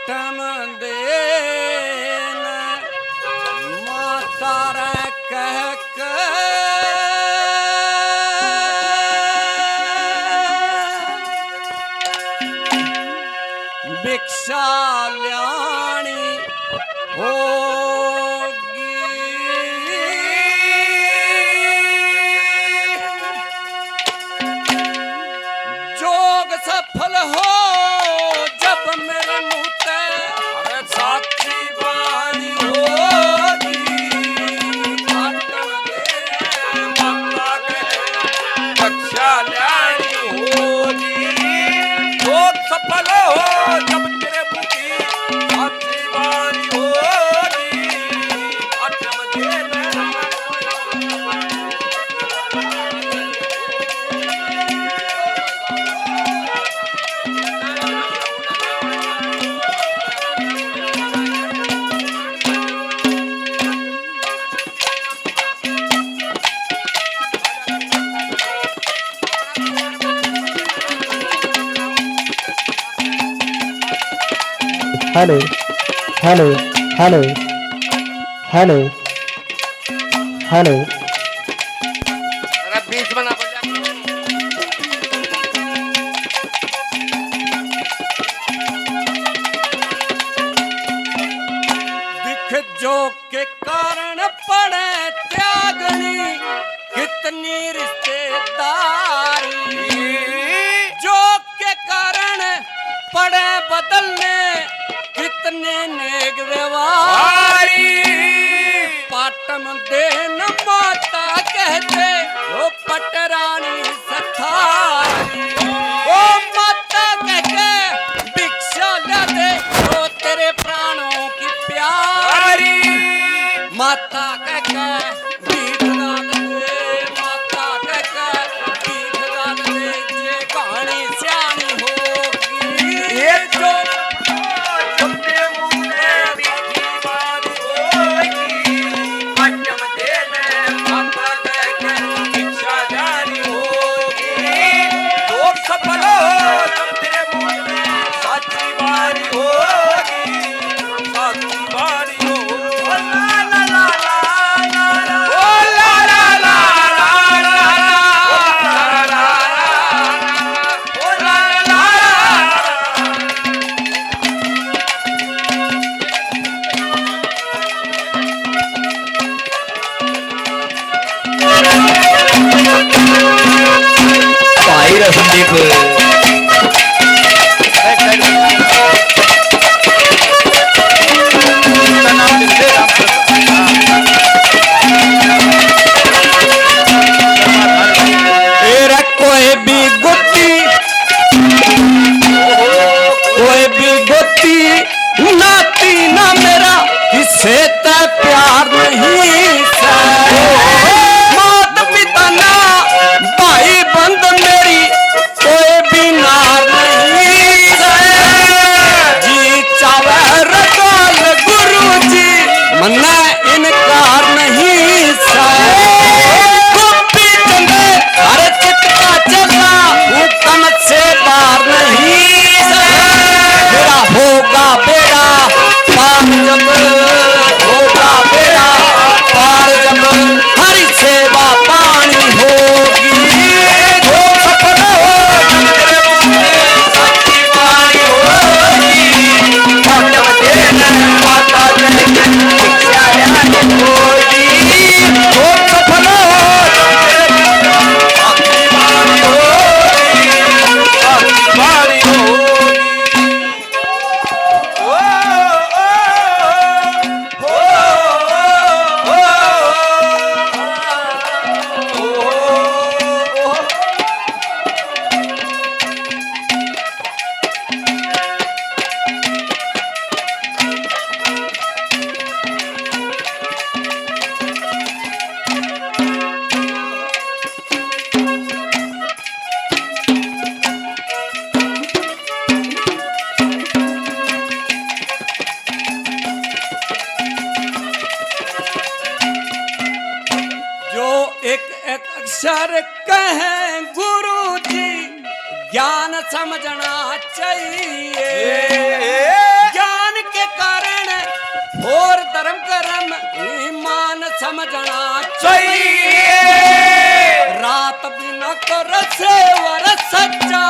पाटम then माता रे कह के भिक्षा ल्याणी होगी। जोग सफल हो जब मेरे मुँह ते अरे साची बानी होगी। पाटम देन माता के भिक्षा ल्याणी होगी। जोग सफल हो जब तेरे मुँह की साची बानी होगी। पाटम देन hello hello hello hello hello अरे बीच में ना बोल जा। दिख जो के कारण पड़े त्यागनी कितनी रिश्तेदारी। जो के कारण पड़े बदलने कितने नेक व्यवहारी। पाटम देन माता कहते वो पटरानी सथारी। ओ माता कहके भिक्षा ला दे वो तेरे प्राणों की प्यारी। माता कहके भीख डाल दे माता कहके भीख डाल दे ये कहानी सियानी होगी। ये जो संदीप कोई भी गोती नाती ना मेरा किसे ते प्यार नहीं से। माता पिता ना भाई बंद मेरी कोई भी नार नहीं से। जी चावे रकाल गुरु जी मन्ना इनकार नहीं से। गोपी चंदे हर चित्ता चला हुक्म से बार नहीं से। मेरा होगा बेड़ा पार जब होगा बेड़ा पार जब हरी सेवा पानी होगी। जो सफल हो जब तेरे मुँह में साची बानी होगी। पाटम देन माता कहके भिक्षा ल्याणी होगी। जो सफल हो जब तेरे मुँह में साची बानी होगी। साची बानी होगी। अक्षर कहें गुरु जी ज्ञान समझना चाहिए। ज्ञान समझना चाहिए रात बिना कर से वर सच्चा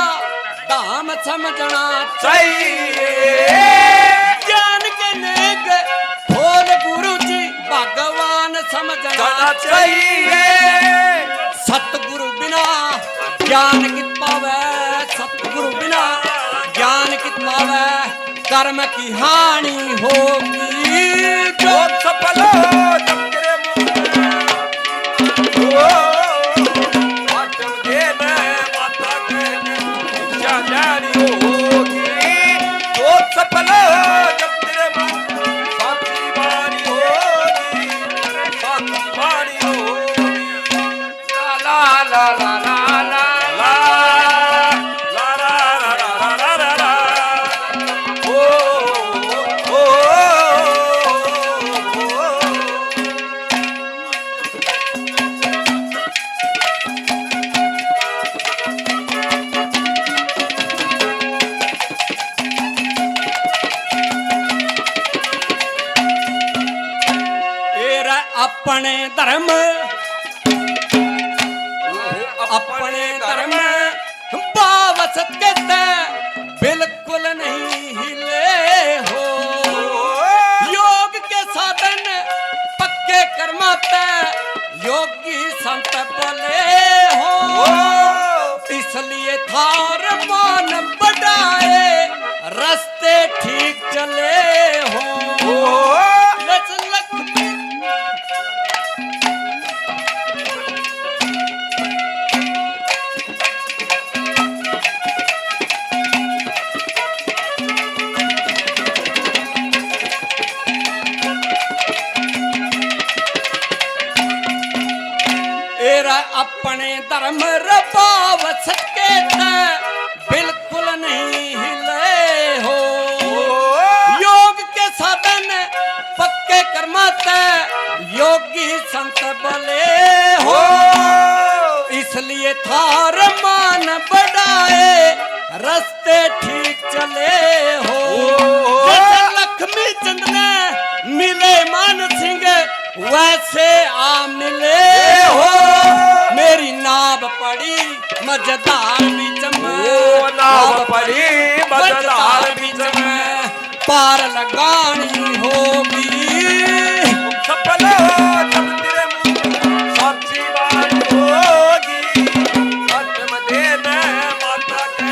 धाम समझना चाहिए ज्ञान के नेक खोल गुरु जी भगवान समझना जाना चाहिए सतगुरु बिना ज्ञान कित पावे सतगुरु बिना ज्ञान कित पावे कर्म की हानि होगी जो जो सफल हो जब तेरे मुंह आटम देने माता के क्या जानी होगी जो सफल हो जब तेरे मुंह साथी बारी होगी साथी बारी होगी ला ला ला ला ला ला ला ला ला ला ला ला ओ ओ तेरा अपने धर्म अपने धर्म बावसत कहते बिल्कुल नहीं हिले हो योग के साधन पक्के कर्माते योगी संत बोले हो इसलिए थार मान बढ़ाए रास्ते ठीक चले हो लचलक एरा अपने धर्म रबाव सके बिल्कुल नहीं हिले हो योग के साधन पक्के कर्माते योगी संत बोले हो इसलिए थार मान बढ़ाए रास्ते ठीक चले हो जैसे लक्ष्मी चंद ने मिले मान सिंह वैसे आ मिले हो मेरी नाव पड़ी मजेदार बीच में नाव पड़ी मजेदार बीच में पार लगानी होगी सफल हो जब तेरे मुंह साक्षी बात होगी आत्म देने माता के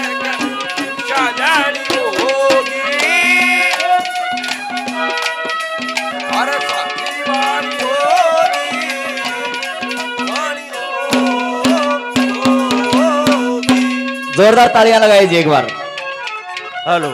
क्या जानी होगी अरे साक्षी बात होगी वाणी होगी जोरदार तालियां लगाई जी एक बार। हेलो।